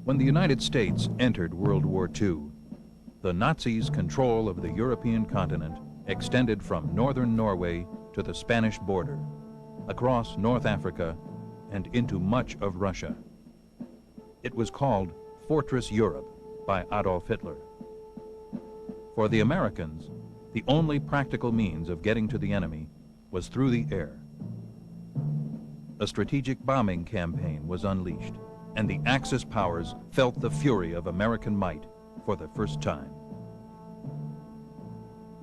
When the United States entered World War II, the Nazis' control of the European continent extended from northern Norway to the Spanish border, across North Africa, and into much of Russia. It was called Fortress Europe by Adolf Hitler. For the Americans, the only practical means of getting to the enemy was through the air. A strategic bombing campaign was unleashed, and the Axis powers felt the fury of American might for the first time.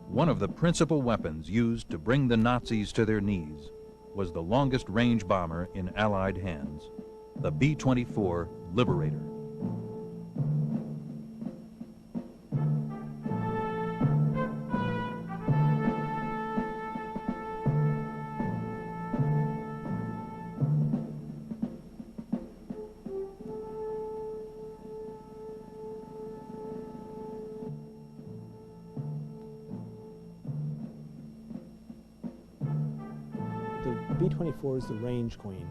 One of the principal weapons used to bring the Nazis to their knees was the longest range bomber in Allied hands, the B-24 Liberator. The B-24 is the range queen.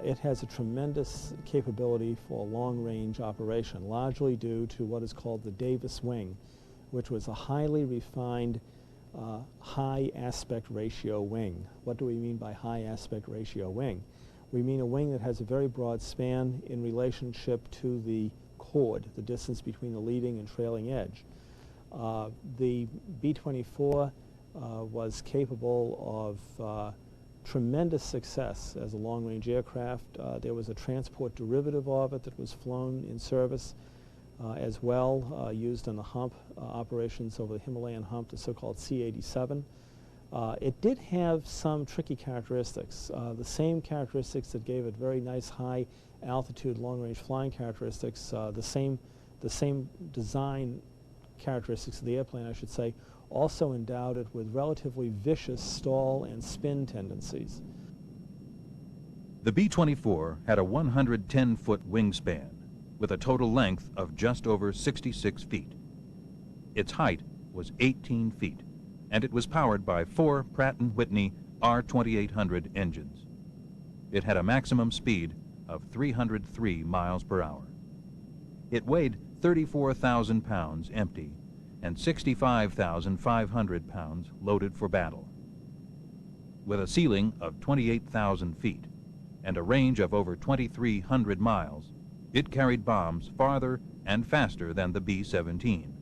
It has a tremendous capability for long-range operation, largely due to what is called the Davis wing, which was a highly refined high aspect ratio wing. What do we mean by high aspect ratio wing? We mean a wing that has a very broad span in relationship to the chord, the distance between the leading and trailing edge. The B-24 was capable of tremendous success as a long-range aircraft. There was a transport derivative of it that was flown in service as well, used in the hump operations over the Himalayan hump, the so-called C-87. It did have some tricky characteristics, the same characteristics that gave it very nice high altitude long-range flying characteristics, the same design characteristics of the airplane, I should say, also endowed it with relatively vicious stall and spin tendencies. The B-24 had a 110-foot wingspan with a total length of just over 66 feet. Its height was 18 feet, and it was powered by 4 Pratt & Whitney R2800 engines. It had a maximum speed of 303 miles per hour. It weighed 34,000 pounds empty and 65,500 pounds loaded for battle. With a ceiling of 28,000 feet and a range of over 2,300 miles, it carried bombs farther and faster than the B-17.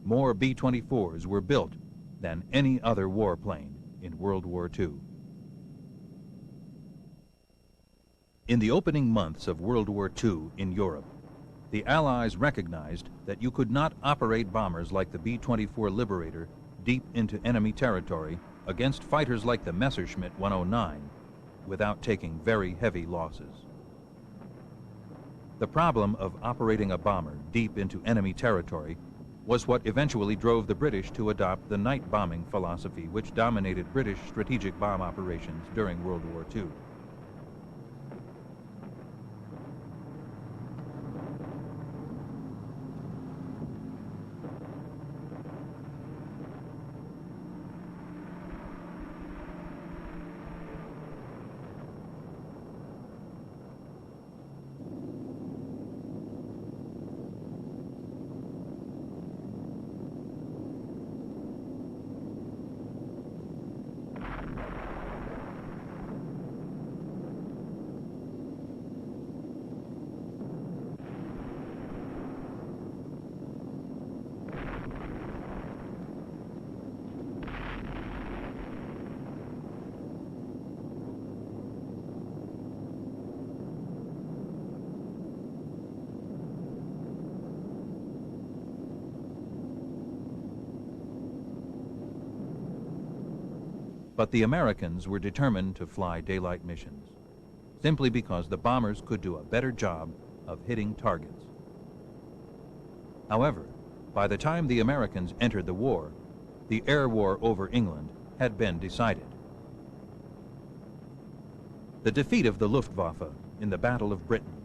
More B-24s were built than any other warplane in World War II. In the opening months of World War II in Europe, the Allies recognized that you could not operate bombers like the B-24 Liberator deep into enemy territory against fighters like the Messerschmitt 109 without taking very heavy losses. The problem of operating a bomber deep into enemy territory was what eventually drove the British to adopt the night bombing philosophy which dominated British strategic bomb operations during World War II. But the Americans were determined to fly daylight missions, simply because the bombers could do a better job of hitting targets. However, by the time the Americans entered the war, the air war over England had been decided. The defeat of the Luftwaffe in the Battle of Britain,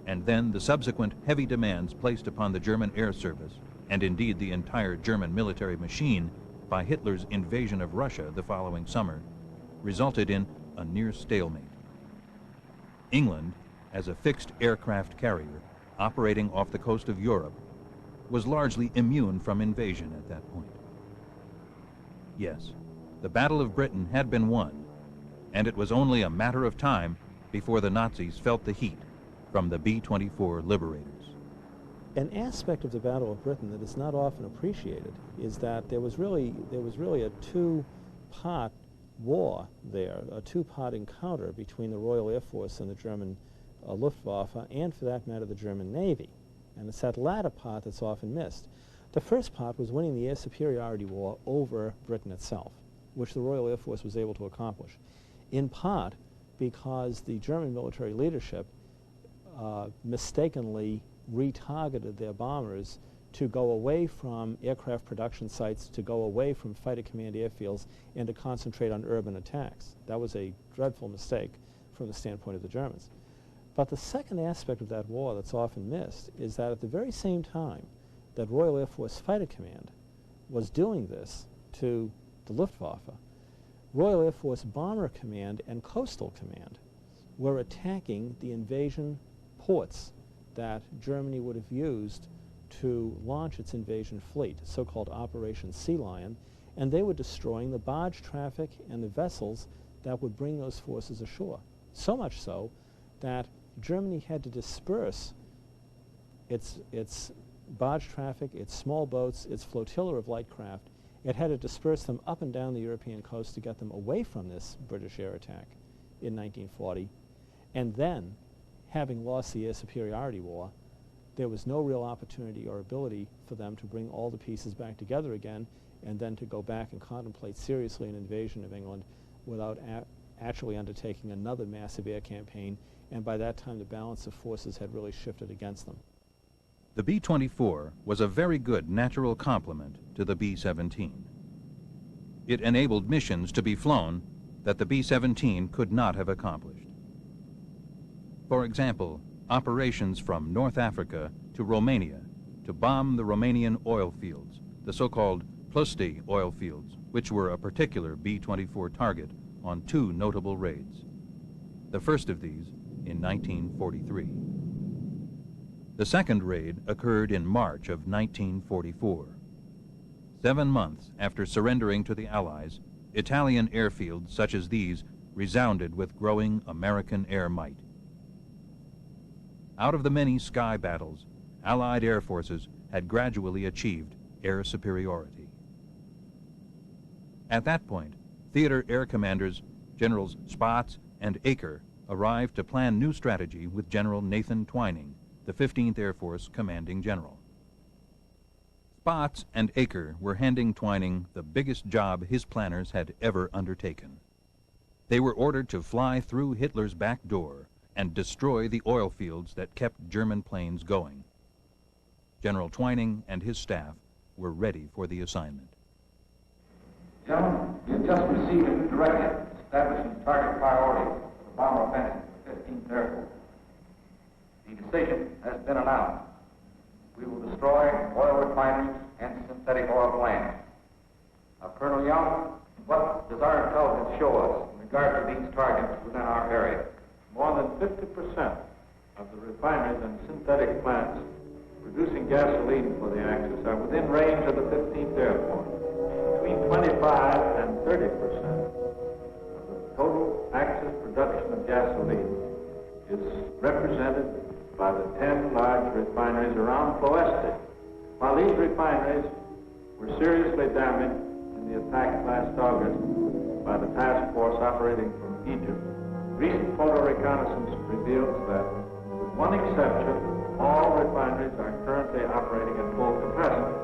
and then the subsequent heavy demands placed upon the German air service, and indeed the entire German military machine, by Hitler's invasion of Russia the following summer, resulted in a near stalemate. England as a fixed aircraft carrier operating off the coast of Europe, was largely immune from invasion at that point. Yes, the Battle of Britain had been won, and it was only a matter of time before the Nazis felt the heat from the B-24 Liberators. An aspect of the Battle of Britain that is not often appreciated is that there was really a two-part war there, a two-part encounter between the Royal Air Force and the German Luftwaffe, and for that matter the German Navy. And it's that latter part that's often missed. The first part was winning the air superiority war over Britain itself, which the Royal Air Force was able to accomplish, in part because the German military leadership mistakenly retargeted their bombers to go away from aircraft production sites, to go away from fighter command airfields, and to concentrate on urban attacks. That was a dreadful mistake from the standpoint of the Germans. But the second aspect of that war that's often missed is that at the very same time that Royal Air Force Fighter Command was doing this to the Luftwaffe, Royal Air Force Bomber Command and Coastal Command were attacking the invasion ports that Germany would have used to launch its invasion fleet, so-called Operation Sea Lion, and they were destroying the barge traffic and the vessels that would bring those forces ashore. So much so that Germany had to disperse its barge traffic, its small boats, its flotilla of light craft. It had to disperse them up and down the European coast to get them away from this British air attack in 1940. And then, having lost the air superiority war, there was no real opportunity or ability for them to bring all the pieces back together again and then to go back and contemplate seriously an invasion of England without actually undertaking another massive air campaign, and by that time the balance of forces had really shifted against them. The B-24 was a very good natural complement to the B-17. It enabled missions to be flown that the B-17 could not have accomplished. For example, operations from North Africa to Romania to bomb the Romanian oil fields, the so-called Ploiești oil fields, which were a particular B-24 target on two notable raids. The first of these in 1943. The second raid occurred in March of 1944. 7 months after surrendering to the Allies, Italian airfields such as these resounded with growing American air might. Out of the many sky battles, Allied air forces had gradually achieved air superiority. At that point, theater air commanders Generals Spaatz and Aker arrived to plan new strategy with General Nathan Twining, the 15th Air Force commanding general. Spaatz and Aker were handing Twining the biggest job his planners had ever undertaken. They were ordered to fly through Hitler's back door and destroy the oil fields that kept German planes going. General Twining and his staff were ready for the assignment. Gentlemen, you have just received a new directive establishing target priority for the bomber offensive of the 15th Air Force. The decision has been announced. We will destroy oil refineries and synthetic oil plants. Now, Colonel Young, what does our intelligence show us in regard to these targets within our area? More than 50% of the refineries and synthetic plants producing gasoline for the Axis are within range of the 15th Air Force. Between 25 and 30% of the total Axis production of gasoline is represented by the 10 large refineries around Ploiești. While these refineries were seriously damaged in the attack last August by the task force operating from Egypt, recent photo reconnaissance reveals that, with one exception, all refineries are currently operating at full capacity.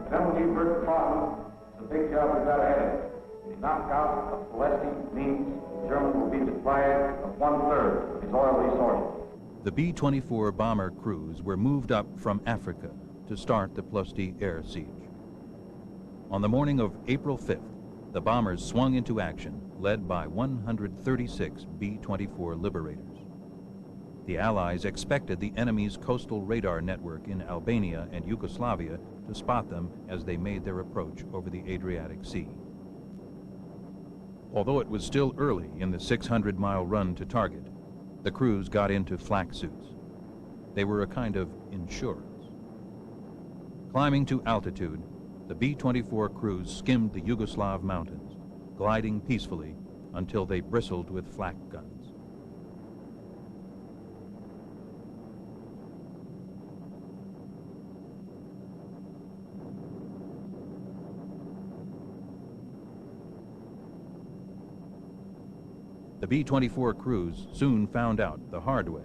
General Hubert Cotton, the big job we've got ahead of us. The knockout of Ploiești means Germany will be deprived of 1/3 of its oil resources. The B-24 bomber crews were moved up from Africa to start the Ploiești air siege. On the morning of April 5th, the bombers swung into action, led by 136 B-24 Liberators. The Allies expected the enemy's coastal radar network in Albania and Yugoslavia to spot them as they made their approach over the Adriatic Sea. Although it was still early in the 600-mile run to target, The crews got into flak suits. They were a kind of insurance. Climbing to altitude, the B-24 crews skimmed the Yugoslav mountains, gliding peacefully until they bristled with flak guns. The B-24 crews soon found out the hard way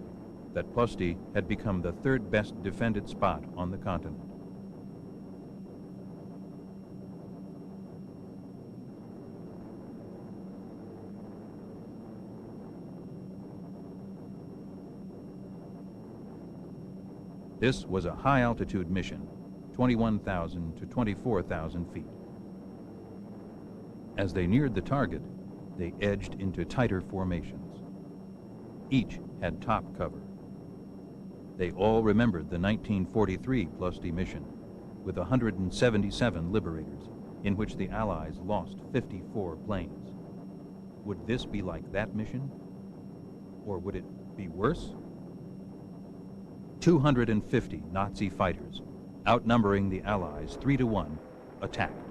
that Plosti had become the third best defended spot on the continent. This was a high-altitude mission, 21,000 to 24,000 feet. As they neared the target, they edged into tighter formations. Each had top cover. They all remembered the 1943 Plosti mission with 177 Liberators, in which the Allies lost 54 planes. Would this be like that mission? Or would it be worse? 250 Nazi fighters, outnumbering the Allies 3-1, attacked.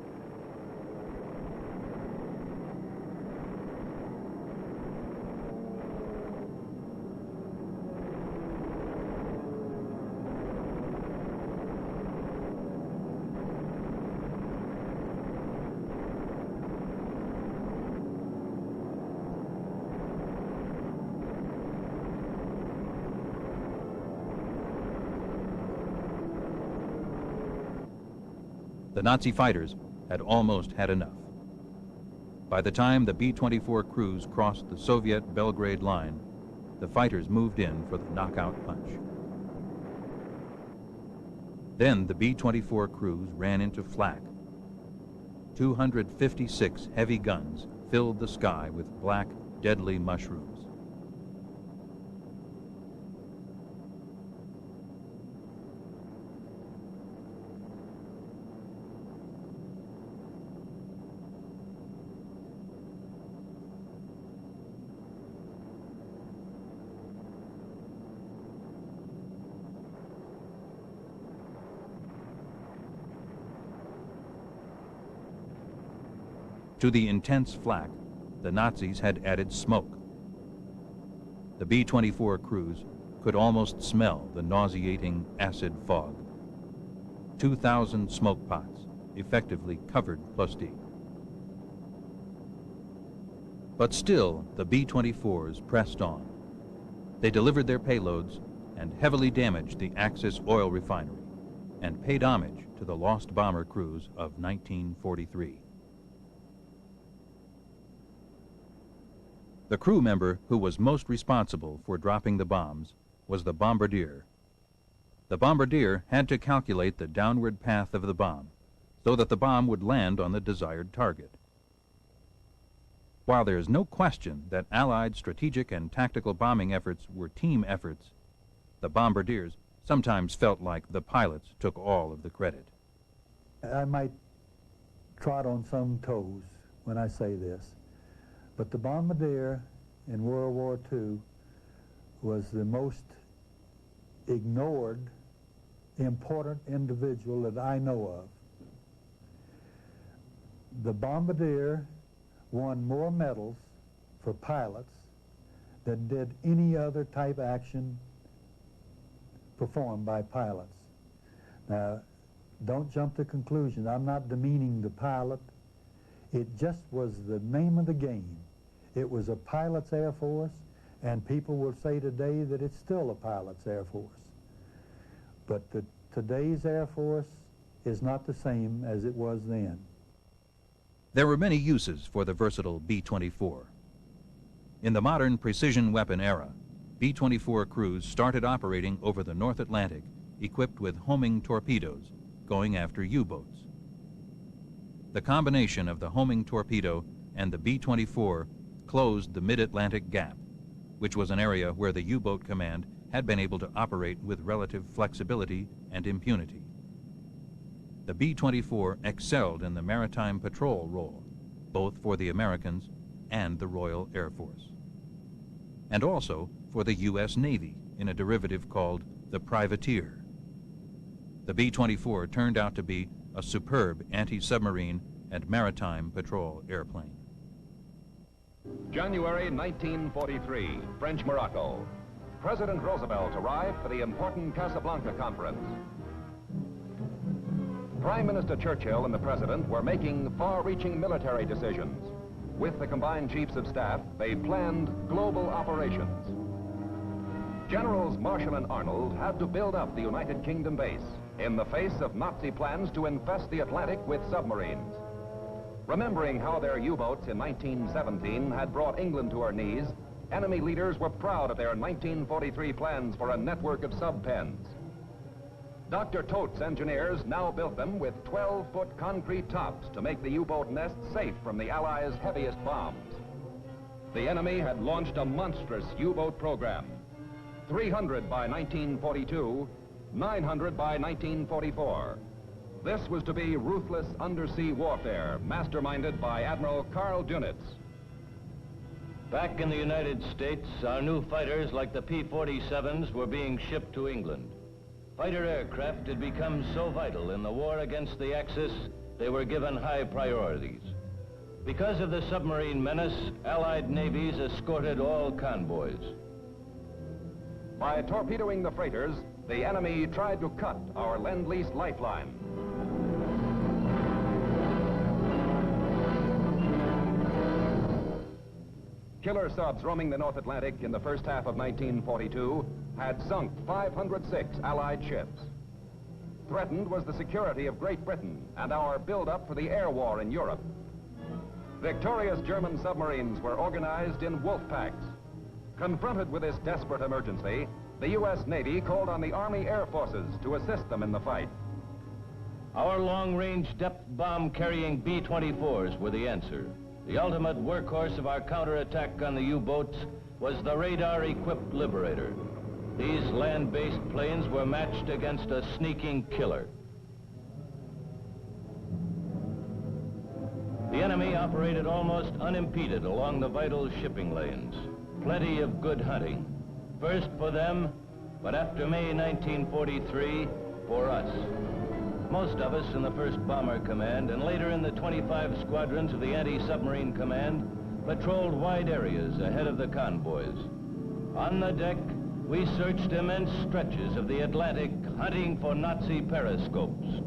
The Nazi fighters had almost had enough. By the time the B-24 crews crossed the Soviet Belgrade line, the fighters moved in for the knockout punch. Then the B-24 crews ran into flak. 256 heavy guns filled the sky with black, deadly mushrooms. To the intense flak, the Nazis had added smoke. The B-24 crews could almost smell the nauseating acid fog. 2,000 smoke pots effectively covered Plosti. But still, the B-24s pressed on. They delivered their payloads and heavily damaged the Axis oil refinery and paid homage to the lost bomber crews of 1943. The crew member who was most responsible for dropping the bombs was the bombardier. The bombardier had to calculate the downward path of the bomb so that the bomb would land on the desired target. While there is no question that Allied strategic and tactical bombing efforts were team efforts, the bombardiers sometimes felt like the pilots took all of the credit. I might trot on some toes when I say this, but the bombardier in World War II was the most ignored, important individual that I know of. The bombardier won more medals for pilots than did any other type action performed by pilots. Now, don't jump to conclusions. I'm not demeaning the pilot. It just was the name of the game. It was a pilot's Air Force, and people will say today that it's still a pilot's Air Force. But today's Air Force is not the same as it was then. There were many uses for the versatile B-24. In the modern precision weapon era, B-24 crews started operating over the North Atlantic equipped with homing torpedoes, going after U-boats. The combination of the homing torpedo and the B-24 closed the mid-Atlantic gap, which was an area where the U-boat command had been able to operate with relative flexibility and impunity. The B-24 excelled in the maritime patrol role, both for the Americans and the Royal Air Force, and also for the U.S. Navy in a derivative called the privateer. The B-24 turned out to be a superb anti-submarine and maritime patrol airplane. January 1943, French Morocco. President Roosevelt arrived for the important Casablanca Conference. Prime Minister Churchill and the President were making far-reaching military decisions. With the combined chiefs of staff, they planned global operations. Generals Marshall and Arnold had to build up the United Kingdom base in the face of Nazi plans to infest the Atlantic with submarines. Remembering how their U-boats in 1917 had brought England to her knees, enemy leaders were proud of their 1943 plans for a network of sub-pens. Dr. Tote's engineers now built them with 12-foot concrete tops to make the U-boat nest safe from the Allies' heaviest bombs. The enemy had launched a monstrous U-boat program. 300 by 1942, 900 by 1944. This was to be ruthless undersea warfare, masterminded by Admiral Carl Dönitz. Back in the United States, our new fighters, like the P-47s, were being shipped to England. Fighter aircraft had become so vital in the war against the Axis, they were given high priorities. Because of the submarine menace, Allied navies escorted all convoys. By torpedoing the freighters, the enemy tried to cut our Lend-Lease lifeline. Killer subs roaming the North Atlantic in the first half of 1942 had sunk 506 Allied ships. Threatened was the security of Great Britain and our build-up for the air war in Europe. Victorious German submarines were organized in wolf packs. Confronted with this desperate emergency, the U.S. Navy called on the Army Air Forces to assist them in the fight. Our long-range depth bomb-carrying B-24s were the answer. The ultimate workhorse of our counterattack on the U-boats was the radar-equipped Liberator. These land-based planes were matched against a sneaking killer. The enemy operated almost unimpeded along the vital shipping lanes. Plenty of good hunting. First for them, but after May 1943, for us. Most of us in the 1st Bomber Command and later in the 25 squadrons of the Anti-Submarine Command patrolled wide areas ahead of the convoys. On the deck, we searched immense stretches of the Atlantic hunting for Nazi periscopes.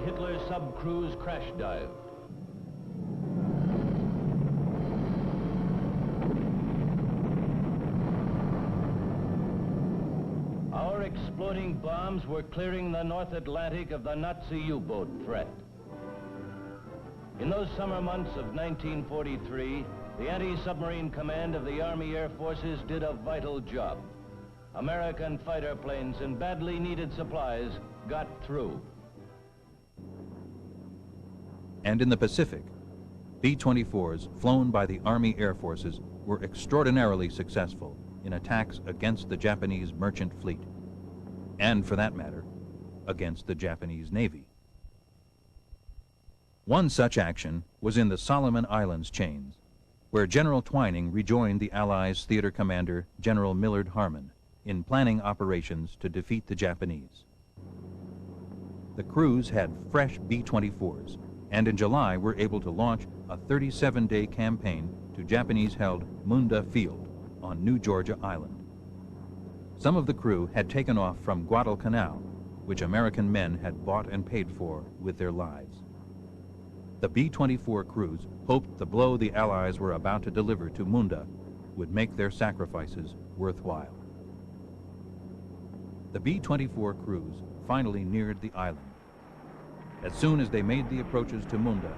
Hitler's sub-crews crash dived. Our exploding bombs were clearing the North Atlantic of the Nazi U-boat threat. In those summer months of 1943, the Anti-Submarine Command of the Army Air Forces did a vital job. American fighter planes and badly needed supplies got through. And in the Pacific, B-24s flown by the Army Air Forces were extraordinarily successful in attacks against the Japanese merchant fleet, and for that matter, against the Japanese Navy. One such action was in the Solomon Islands chains, where General Twining rejoined the Allies' theater commander, General Millard Harmon, in planning operations to defeat the Japanese. The crews had fresh B-24s, and in July were able to launch a 37-day campaign to Japanese-held Munda Field on New Georgia Island. Some of the crew had taken off from Guadalcanal, which American men had bought and paid for with their lives. The B-24 crews hoped the blow the Allies were about to deliver to Munda would make their sacrifices worthwhile. The B-24 crews finally neared the island. As soon as they made the approaches to Munda,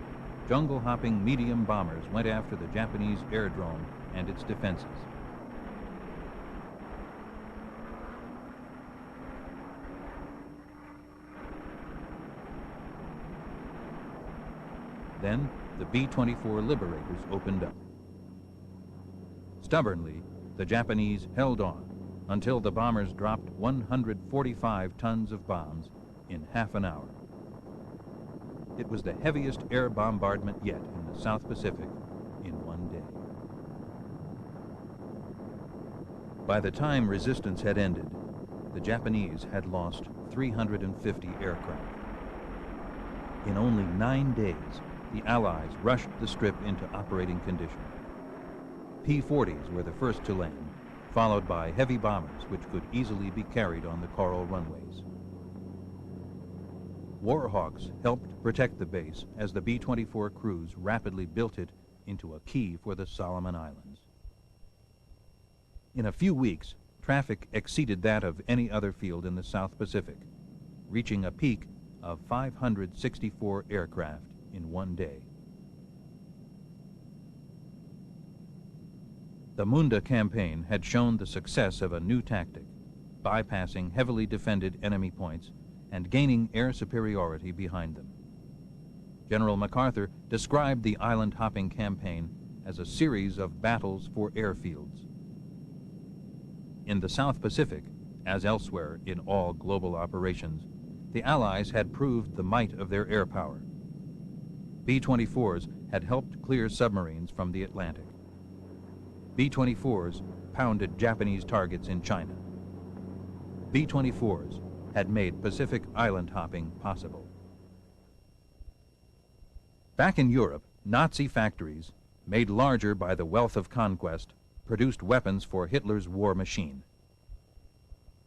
jungle-hopping medium bombers went after the Japanese airdrome and its defenses. Then the B-24 Liberators opened up. Stubbornly, the Japanese held on until the bombers dropped 145 tons of bombs in half an hour. It was the heaviest air bombardment yet in the South Pacific in one day. By the time resistance had ended, the Japanese had lost 350 aircraft. In only 9 days, the Allies rushed the strip into operating condition. P-40s were the first to land, followed by heavy bombers which could easily be carried on the coral runways. Warhawks helped protect the base as the B-24 crews rapidly built it into a key for the Solomon Islands. In a few weeks, traffic exceeded that of any other field in the South Pacific, reaching a peak of 564 aircraft in one day. The Munda campaign had shown the success of a new tactic, bypassing heavily defended enemy points and gaining air superiority behind them. General MacArthur described the island-hopping campaign as a series of battles for airfields. In the South Pacific, as elsewhere in all global operations, the Allies had proved the might of their air power. B-24s had helped clear submarines from the Atlantic. B-24s pounded Japanese targets in China. B-24s had made Pacific island hopping possible. Back in Europe, Nazi factories, made larger by the wealth of conquest, produced weapons for Hitler's war machine.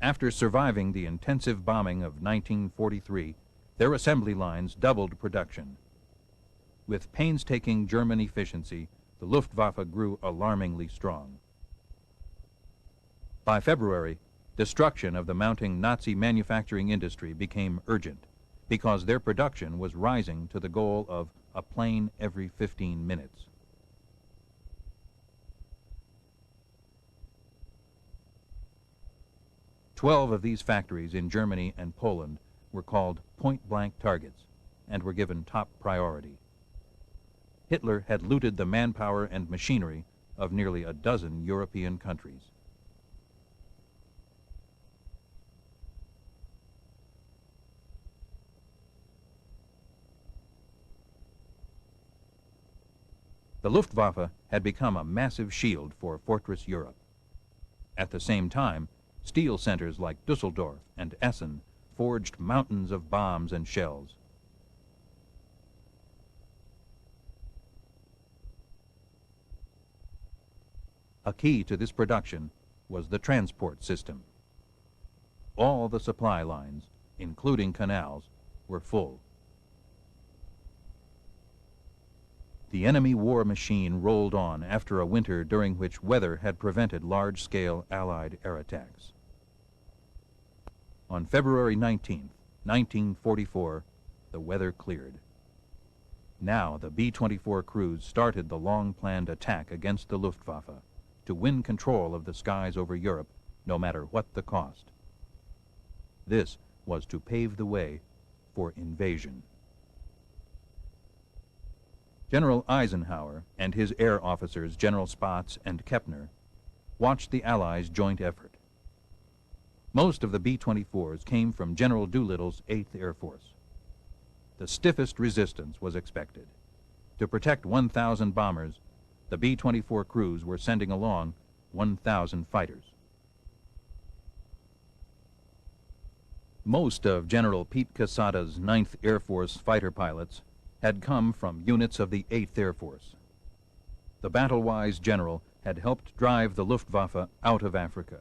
After surviving the intensive bombing of 1943, their assembly lines doubled production. With painstaking German efficiency, the Luftwaffe grew alarmingly strong. By February, destruction of the mounting Nazi manufacturing industry became urgent because their production was rising to the goal of a plane every 15 minutes. Twelve of these factories in Germany and Poland were called point-blank targets and were given top priority. Hitler had looted the manpower and machinery of nearly a dozen European countries. The Luftwaffe had become a massive shield for Fortress Europe. At the same time, steel centers like Dusseldorf and Essen forged mountains of bombs and shells. A key to this production was the transport system. All the supply lines, including canals, were full. The enemy war machine rolled on after a winter during which weather had prevented large-scale Allied air attacks. On February 19, 1944, the weather cleared. Now the B-24 crews started the long-planned attack against the Luftwaffe to win control of the skies over Europe, no matter what the cost. This was to pave the way for invasion. General Eisenhower and his air officers, General Spaatz and Kepner, watched the Allies' joint effort. Most of the B-24s came from General Doolittle's 8th Air Force. The stiffest resistance was expected. To protect 1,000 bombers, the B-24 crews were sending along 1,000 fighters. Most of General Pete Quesada's 9th Air Force fighter pilots had come from units of the 8th Air Force. The battle-wise general had helped drive the Luftwaffe out of Africa.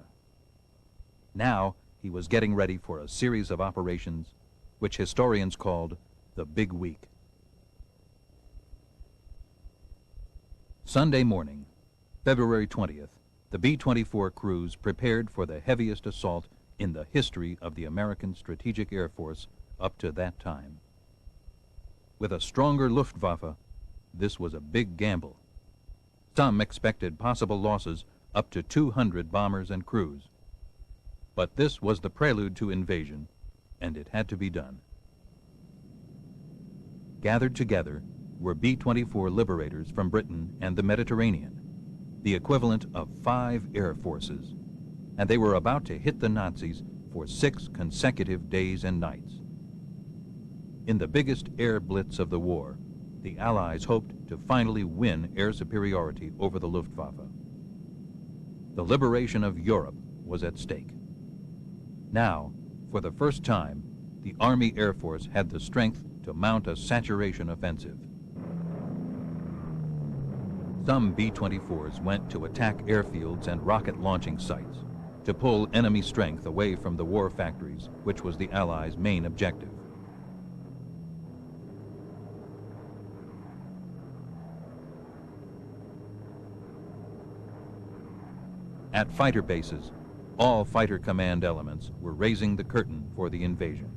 Now he was getting ready for a series of operations which historians called the Big Week. Sunday morning, February 20th, the B-24 crews prepared for the heaviest assault in the history of the American Strategic Air Force up to that time. With a stronger Luftwaffe, this was a big gamble. Some expected possible losses up to 200 bombers and crews. But this was the prelude to invasion, and it had to be done. Gathered together, were B-24 Liberators from Britain and the Mediterranean, the equivalent of 5 air forces, and they were about to hit the Nazis for 6 consecutive days and nights. In the biggest air blitz of the war, the Allies hoped to finally win air superiority over the Luftwaffe. The liberation of Europe was at stake. Now, for the first time, the Army Air Force had the strength to mount a saturation offensive. Some B-24s went to attack airfields and rocket launching sites to pull enemy strength away from the war factories, which was the Allies' main objective. At fighter bases, all fighter command elements were raising the curtain for the invasion.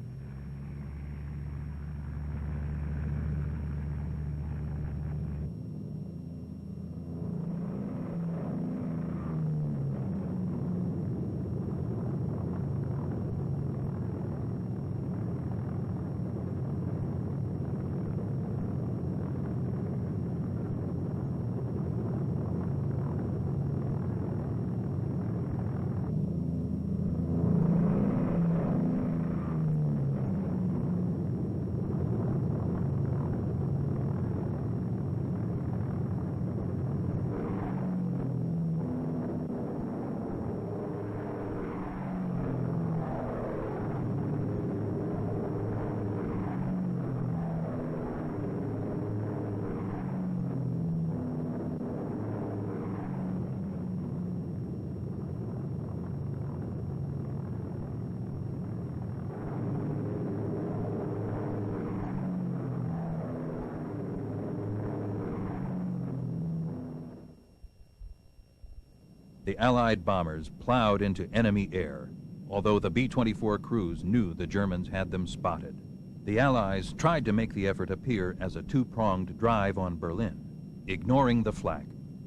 The Allied bombers plowed into enemy air, although the B-24 crews knew the Germans had them spotted. The Allies tried to make the effort appear as a two-pronged drive on Berlin. Ignoring the flak,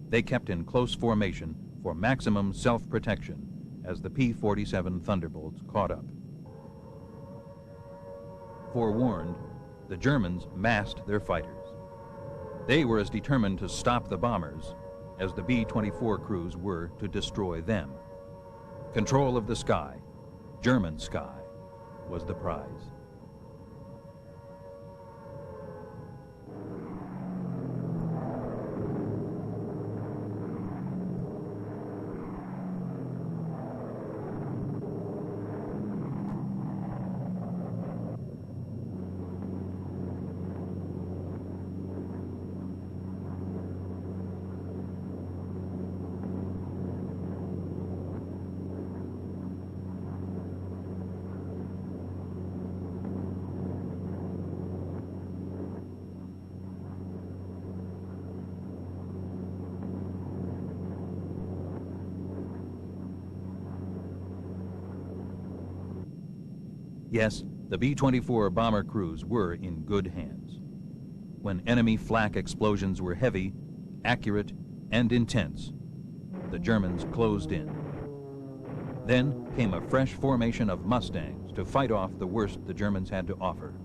they kept in close formation for maximum self-protection as the P-47 Thunderbolts caught up. Forewarned, the Germans massed their fighters. They were as determined to stop the bombers as the B-24 crews were to destroy them. Control of the sky, German sky, was the prize. Yes, the B-24 bomber crews were in good hands. When enemy flak explosions were heavy, accurate, and intense, the Germans closed in. Then came a fresh formation of Mustangs to fight off the worst the Germans had to offer.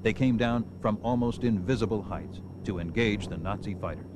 They came down from almost invisible heights to engage the Nazi fighters.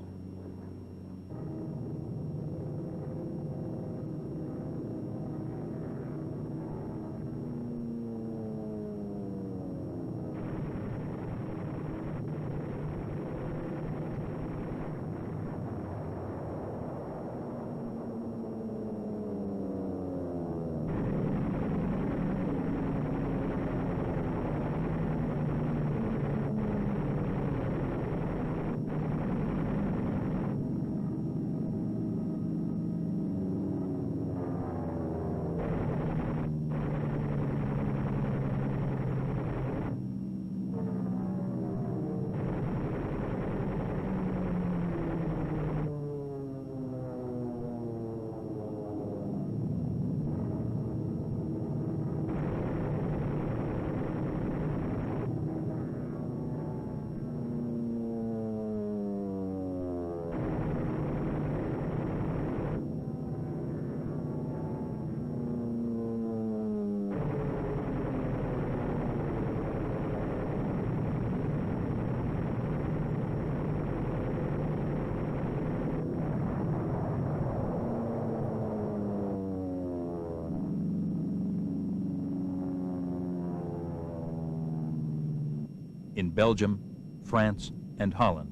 In Belgium, France, and Holland,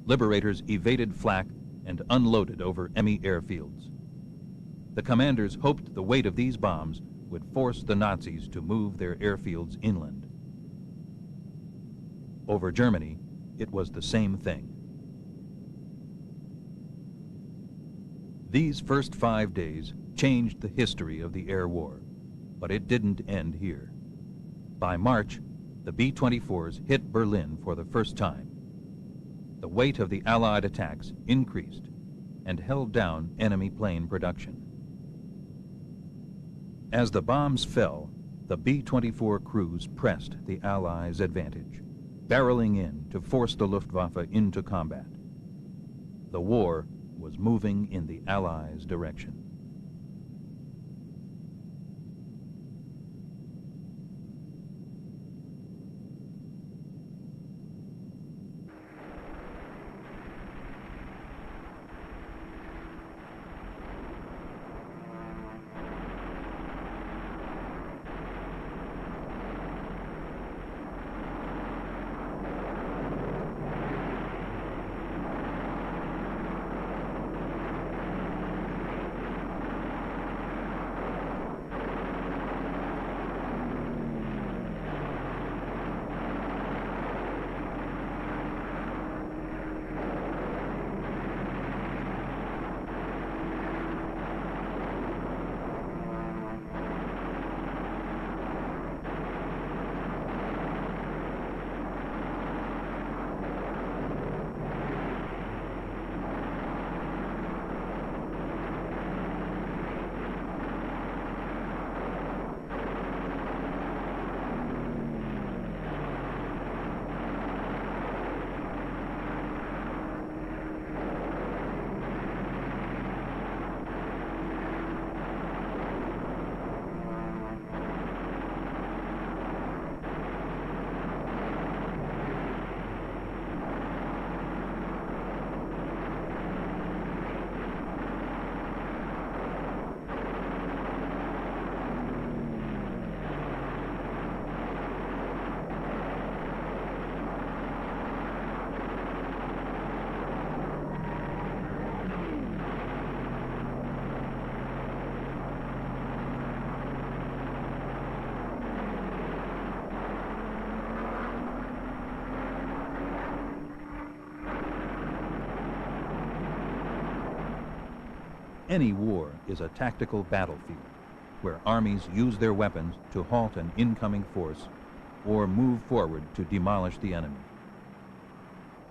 liberators evaded flak and unloaded over enemy airfields. The commanders hoped the weight of these bombs would force the Nazis to move their airfields inland. Over Germany, it was the same thing. These first 5 days changed the history of the air war, but it didn't end here. By March, the B-24s hit Berlin for the first time. The weight of the Allied attacks increased and held down enemy plane production. As the bombs fell, the B-24 crews pressed the Allies' advantage, barreling in to force the Luftwaffe into combat. The war was moving in the Allies' direction. Any war is a tactical battlefield where armies use their weapons to halt an incoming force or move forward to demolish the enemy.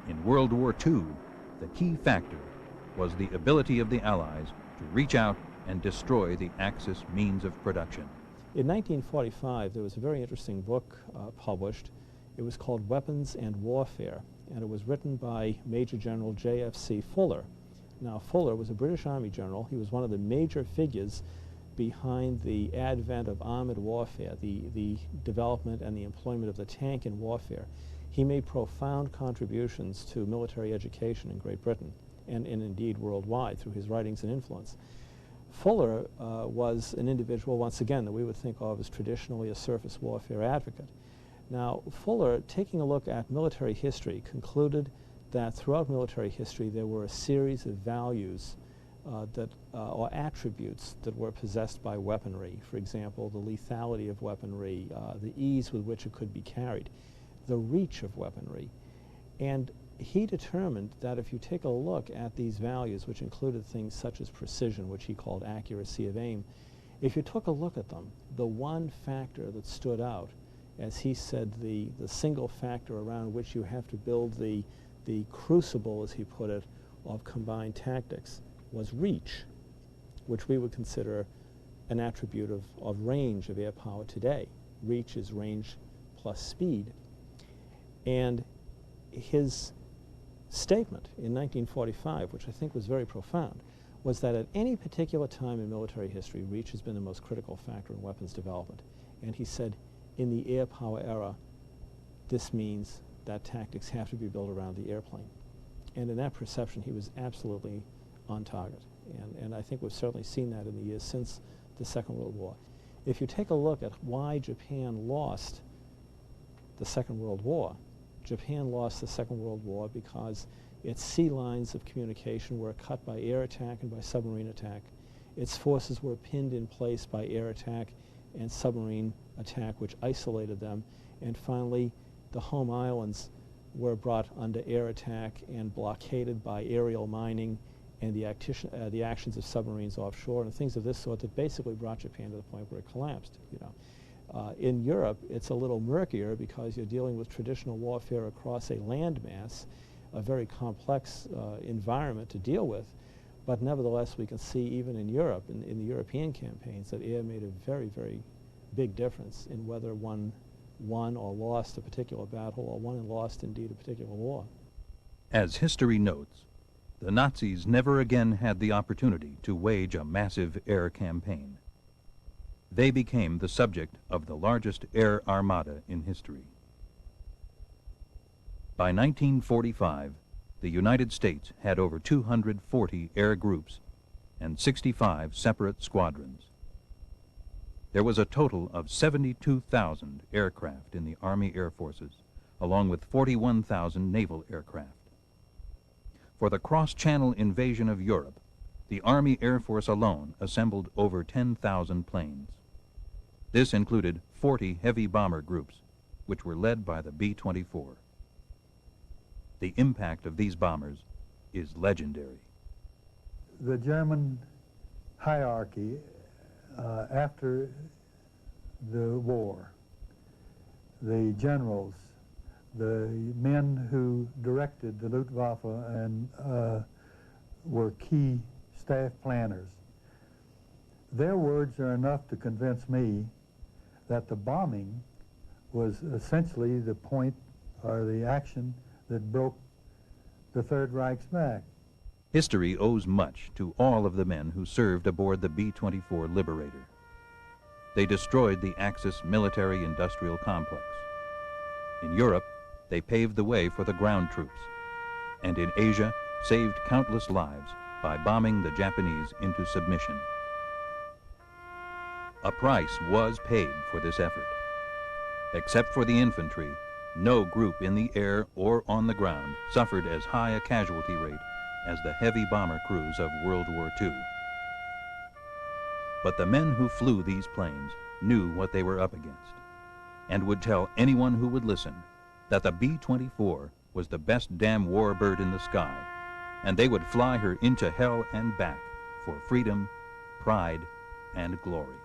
In World War II, the key factor was the ability of the Allies to reach out and destroy the Axis means of production. In 1945, there was a very interesting book published. It was called Weapons and Warfare, and it was written by Major General J.F.C. Fuller. Now, Fuller was a British Army general. He was one of the major figures behind the advent of armored warfare, the development and the employment of the tank in warfare. He made profound contributions to military education in Great Britain and indeed worldwide through his writings and influence. Fuller was an individual, once again, that we would think of as traditionally a surface warfare advocate. Now, Fuller, taking a look at military history, concluded that throughout military history there were a series of values or attributes that were possessed by weaponry. For example, the lethality of weaponry, the ease with which it could be carried, the reach of weaponry. And he determined that if you take a look at these values, which included things such as precision, which he called accuracy of aim, if you took a look at them, the one factor that stood out, as he said, the single factor around which you have to build the crucible, as he put it, of combined tactics, was reach, which we would consider an attribute of range of air power today. Reach is range plus speed. And his statement in 1945, which I think was very profound, was that at any particular time in military history, reach has been the most critical factor in weapons development. And he said, in the air power era, this means that tactics have to be built around the airplane. And in that perception, he was absolutely on target. And I think we've certainly seen that in the years since the Second World War. If you take a look at why Japan lost the Second World War, Japan lost the Second World War because its sea lines of communication were cut by air attack and by submarine attack. Its forces were pinned in place by air attack and submarine attack, which isolated them. And finally, the home islands were brought under air attack and blockaded by aerial mining and the actions of submarines offshore and things of this sort that basically brought Japan to the point where it collapsed. In Europe, it's a little murkier because you're dealing with traditional warfare across a landmass, a very complex environment to deal with. But nevertheless, we can see even in Europe, in the European campaigns, that air made a very, very big difference in whether one won or lost a particular battle, or won and lost, indeed, a particular war. As history notes, the Nazis never again had the opportunity to wage a massive air campaign. They became the subject of the largest air armada in history. By 1945, the United States had over 240 air groups and 65 separate squadrons. There was a total of 72,000 aircraft in the Army Air Forces, along with 41,000 naval aircraft. For the cross-channel invasion of Europe, the Army Air Force alone assembled over 10,000 planes. This included 40 heavy bomber groups, which were led by the B-24. The impact of these bombers is legendary. The German hierarchy after the war, the generals, the men who directed the Luftwaffe and were key staff planners, their words are enough to convince me that the bombing was essentially the point or the action that broke the Third Reich's back. History owes much to all of the men who served aboard the B-24 Liberator. They destroyed the Axis military-industrial complex. In Europe, they paved the way for the ground troops, and in Asia, saved countless lives by bombing the Japanese into submission. A price was paid for this effort. Except for the infantry, no group in the air or on the ground suffered as high a casualty rate as the heavy bomber crews of World War II. But the men who flew these planes knew what they were up against, and would tell anyone who would listen that the B-24 was the best damn warbird in the sky, and they would fly her into hell and back for freedom, pride, and glory.